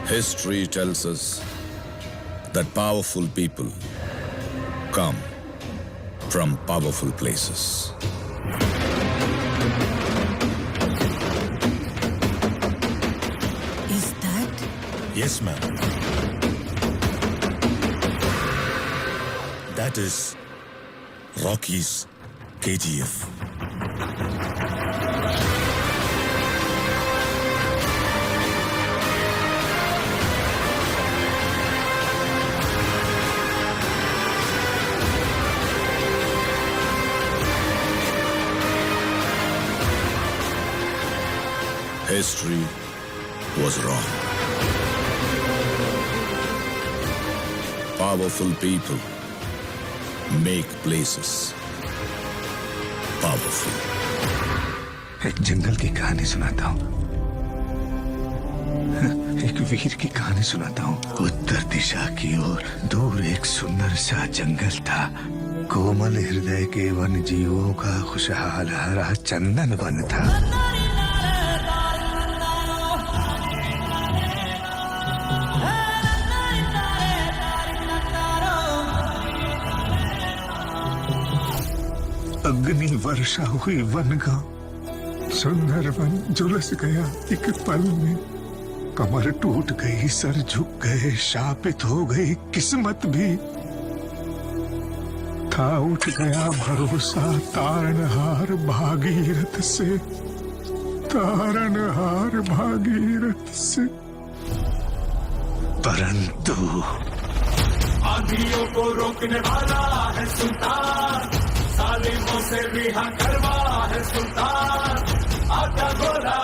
History tells us that powerful people come from powerful places. Is that? Yes, ma'am. That is Rocky's KGF. History was wrong. Powerful people make places powerful. एक जंगल की कहानी सुनाता हूँ। एक वीर की कहानी सुनाता हूँ। उत्तर दिशा की ओर दूर एक सुंदर सा जंगल था। कोमल हृदय के वन जीवों का खुशहाल हरा चंदन वन था। अग्नि वर्षा हुई वन का सुंदर वन झुलस गया एक पल में। कमर टूट गई, सर झुक गए, शापित हो गई किस्मत भी। था उठ गया भरोसा तारनहार भागीरथ से, तारनहार भागीरथ से। परंतु आंधियों को रोकने वाला है सुल्तान, सालिमों से रिहा करवा है सुल्तान। आका गोला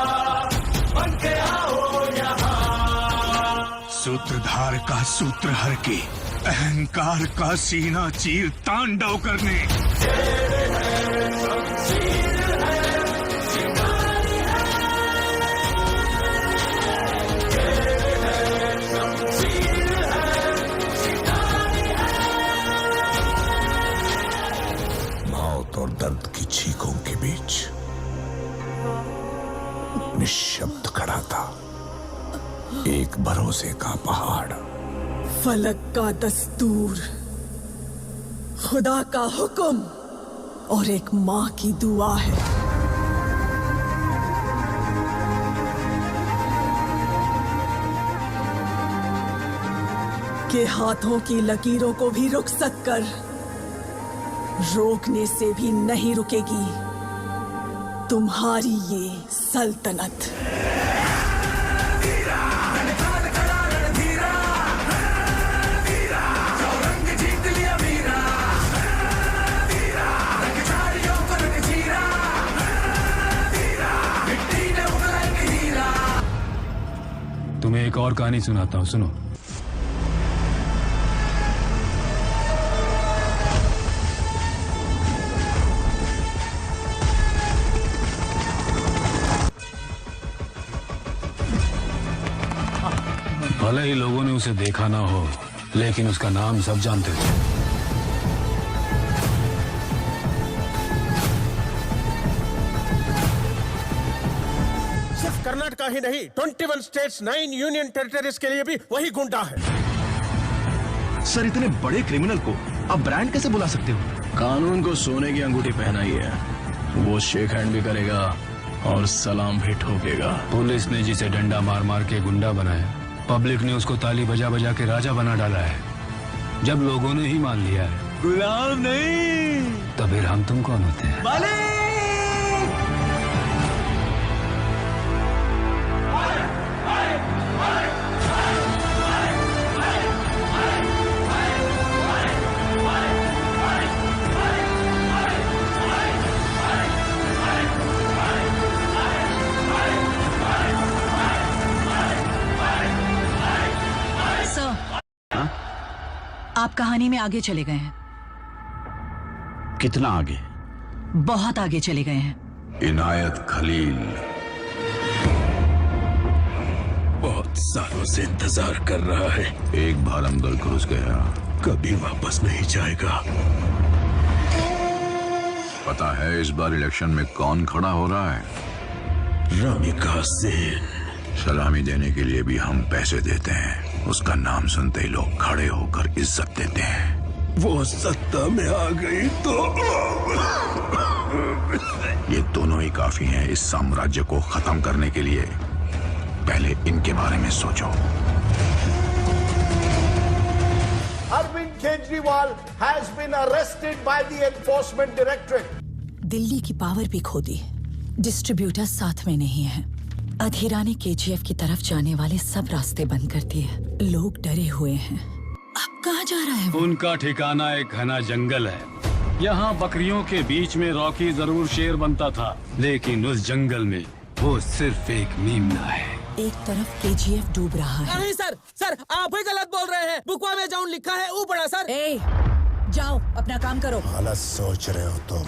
बन के आओ यहाँ। सूत्रधार का सूत्र हर के, अहंकार का सीना चीर तांडव करने। मौत और दर्द की चीखों के बीच निशब्द खड़ा था एक भरोसे का पहाड़। फलक का दस्तूर, खुदा का हुक्म और एक माँ की दुआ है। के हाथों की लकीरों को भी रुखसत कर, रोकने से भी नहीं रुकेगी तुम्हारी ये सल्तनत। तुम्हें एक और कहानी सुनाता हूँ, सुनो। भले ही लोगों ने उसे देखा ना हो, लेकिन उसका नाम सब जानते थे। सिर्फ कर्नाटका ही नहीं, 21 स्टेट्स, 9 यूनियन टेरिटरीज के लिए भी वही गुंडा है। सर, इतने बड़े क्रिमिनल को आप ब्रांड कैसे बुला सकते हो? कानून को सोने की अंगूठी पहनाई है, वो शेक हैंड भी करेगा और सलाम भी ठोकेगा। पुलिस ने जिसे डंडा मार मार के गुंडा बनाया, पब्लिक ने उसको ताली बजा बजा के राजा बना डाला है। जब लोगों ने ही मान लिया है गुलाम नहीं, तो फिर हम तुम कौन होते हैं? आप कहानी में आगे चले गए हैं। कितना आगे? बहुत आगे चले गए हैं। इनायत खलील बहुत सालों से इंतजार कर रहा है। एक बार अंदर घुस गया, कभी वापस नहीं जाएगा। पता है इस बार इलेक्शन में कौन खड़ा हो रहा है? रमिका सेन। सलामी देने के लिए भी हम पैसे देते हैं। उसका नाम सुनते ही लोग खड़े होकर इज्जत देते हैं। वो सत्ता में आ गई तो ये दोनों ही काफी हैं इस साम्राज्य को खत्म करने के लिए। पहले इनके बारे में सोचो। Arvind Kejriwal has been arrested by the Enforcement Directorate. Delhi की पावर भी खो दी, डिस्ट्रीब्यूटर साथ में नहीं है। अधीरा ने केजीएफ की तरफ जाने वाले सब रास्ते बंद कर दिए। लोग डरे हुए हैं। अब कहाँ जा रहा है वो? उनका ठिकाना एक घना जंगल है। यहाँ बकरियों के बीच में रॉकी जरूर शेर बनता था, लेकिन उस जंगल में वो सिर्फ एक मीमना है। एक तरफ केजीएफ डूब रहा है। नहीं सर, सर आप ही गलत बोल रहे हैं। बुकवा में जाऊन लिखा है ऊ बड़ा सर। ए, जाओ अपना काम करो। गलत सोच रहे हो तुम।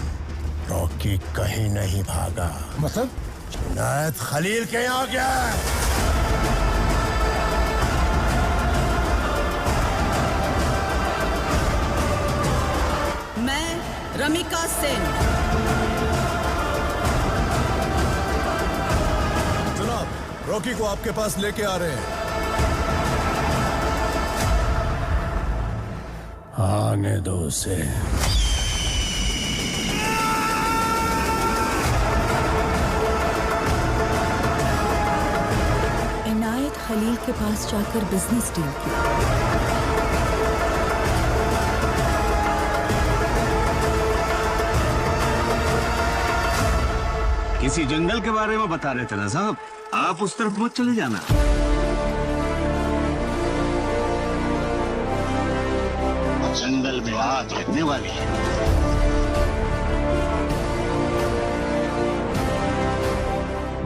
रॉकी कहीं नहीं भागा। मतलब जुनैद खलील के यहाँ गया है। मैं रमिका सेन। जनाब, रॉकी को आपके पास लेके आ रहे हैं। आने दो उसे। इनायत खलील के पास जाकर बिजनेस डील की। किसी जंगल के बारे में बता रहे थे ना साहब, आप उस तरफ मत चले जाना। जंगल में आग लगने वाली है।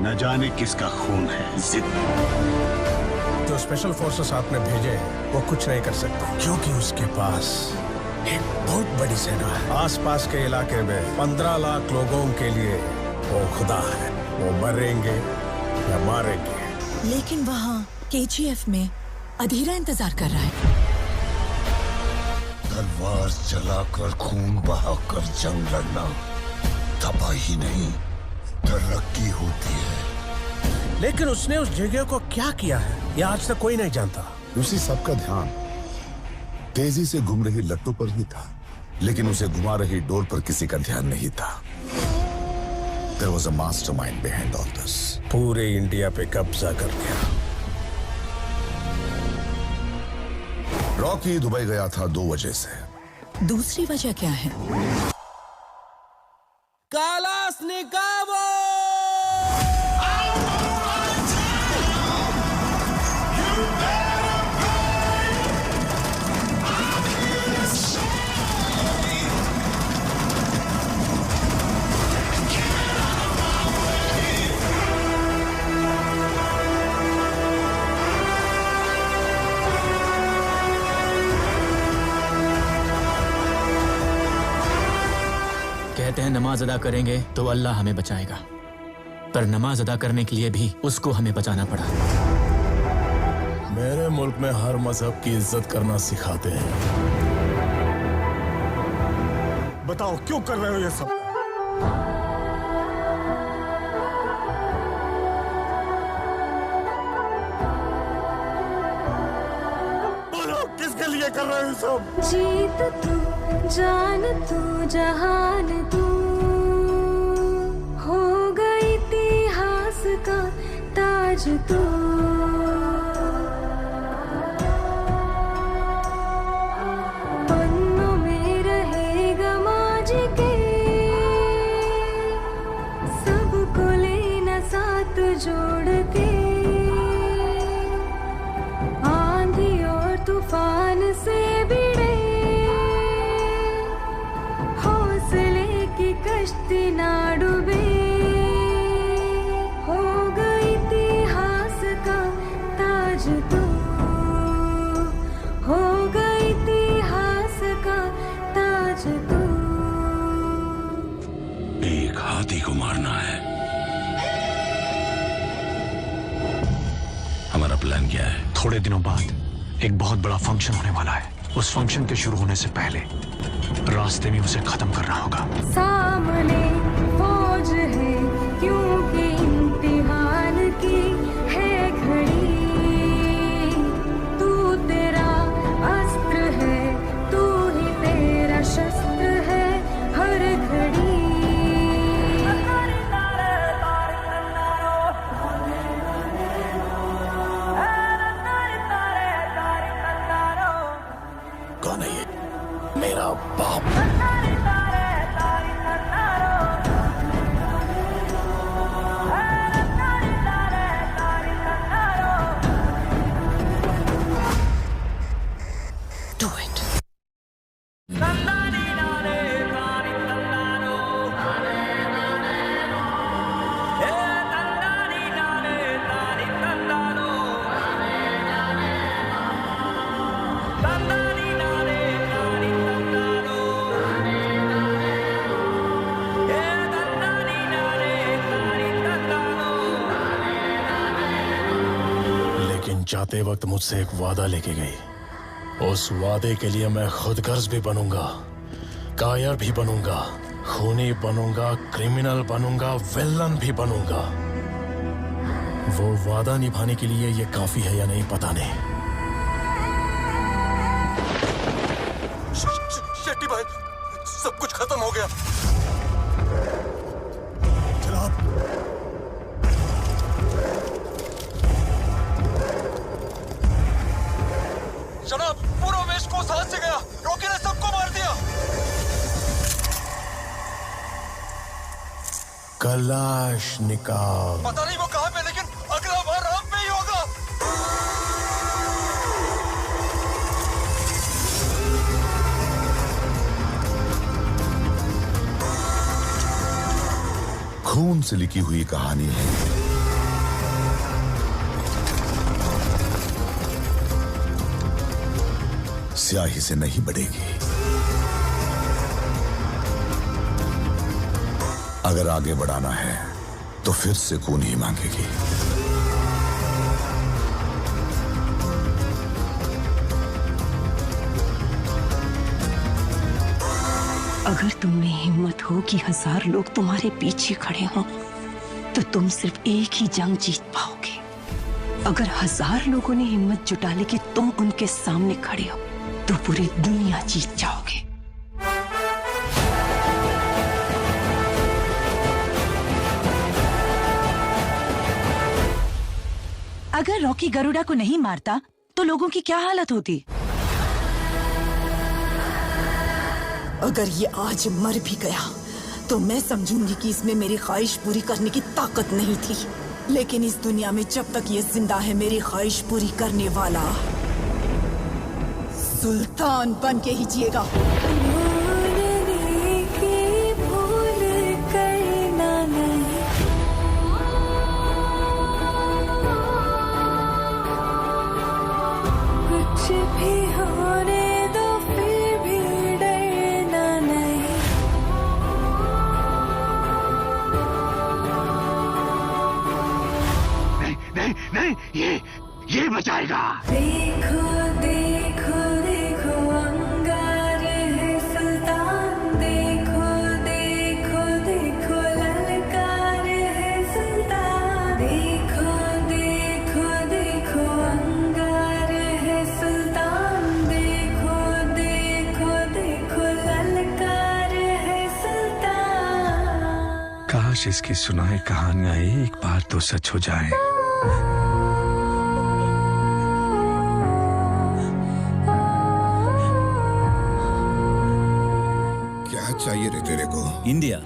न जाने किसका खून है। जिद जो स्पेशल फोर्सेस आपने भेजे वो कुछ नहीं कर सकते, क्योंकि उसके पास एक बहुत बड़ी सेना है। आसपास के इलाके में 15 लाख लोगों के लिए वो खुदा है। वो मरेंगे या मारेंगे। लेकिन वहाँ केजीएफ में अधीरा इंतजार कर रहा है। तलवार चलाकर खून बहाकर जंग लड़ना तबाही नहीं, तरक्की होती है। लेकिन उसने उस जगह को क्या किया है ये आज तक कोई नहीं जानता। उसी सबका ध्यान तेजी से घूम रही लट्टू पर ही था, लेकिन उसे घुमा रही डोर पर किसी का ध्यान नहीं था। There was a mastermind behind all this. पूरे इंडिया पे कब्जा कर लिया। रॉकी दुबई गया था 2 वजह से। दूसरी वजह क्या है? कालास निकाबो। कहते हैं नमाज अदा करेंगे तो अल्लाह हमें बचाएगा, पर नमाज अदा करने के लिए भी उसको हमें बचाना पड़ा। मेरे मुल्क में हर मजहब की इज्जत करना सिखाते हैं। बताओ क्यों कर रहे हो ये सब? बोलो किसके लिए कर रहे हो ये सब? जीत तू, जान तू, जहान तू, हो गई इतिहास का ताज तू। पन्नों में रहेगा माज के, सबको लेना साथ जोड़ के। आंधी और तूफान से भिड़े कश्ती ना डूबे, हो गई इतिहास का ताज तू, हो गई इतिहास का ताज तू। एक हाथी को मारना है। हमारा प्लान क्या है? थोड़े दिनों बाद एक बहुत बड़ा फंक्शन होने वाला है। उस फंक्शन के शुरू होने से पहले रास्ते में उसे खत्म करना होगा। सामने फौज है क्योंकि इम्तिहान की है तेरा बाप। Do it. लेकिन जाते वक्त मुझसे एक वादा लेके गई। उस वादे के लिए मैं खुदगर्ज भी बनूंगा, कायर भी बनूंगा, खूनी बनूंगा, क्रिमिनल बनूंगा, विलन भी बनूंगा। वो वादा निभाने के लिए ये काफी है या नहीं पता नहीं। शेट्टी भाई, सब कुछ खत्म हो गया। जनाब, पूरा वेस्ट कोस्ट हाथ से गया। रॉकी ने सबको मार दिया। कलाशनिकोव। पता नहीं वो कहाँ पे, लेकिन अगला बार हम पे ही होगा। खून से लिखी हुई कहानी है। स्याही से नहीं बढ़ेगी। अगर आगे बढ़ाना है तो फिर से खून ही मांगेगी। अगर तुम में हिम्मत हो कि 1000 लोग तुम्हारे पीछे खड़े हों, तो तुम सिर्फ एक ही जंग जीत पाओगे। अगर 1000 लोगों ने हिम्मत जुटा ली कि तुम उनके सामने खड़े हो, तो पूरी दुनिया जीत जाओगे। अगर रॉकी गरुड़ा को नहीं मारता तो लोगों की क्या हालत होती? अगर ये आज मर भी गया तो मैं समझूंगी कि इसमें मेरी ख्वाहिश पूरी करने की ताकत नहीं थी। लेकिन इस दुनिया में जब तक ये जिंदा है, मेरी ख्वाहिश पूरी करने वाला सुल्तान बन के ही जिएगा। कुछ भी होने दो, फिर भी डरना नहीं। नहीं, ये बचाएगा। देखो देखो देखो, अंगार है सुल्तान। देखो देखो देखो, ललकार है सुल्तान। देखो देखो देखो, अंगार है सुल्तान। देखो देखो देखो, ललकार है सुल्तान। काश इसकी सुनाई कहानियां एक बार तो सच हो जाएं। क्या चाहिए रे तेरे को? इंडिया।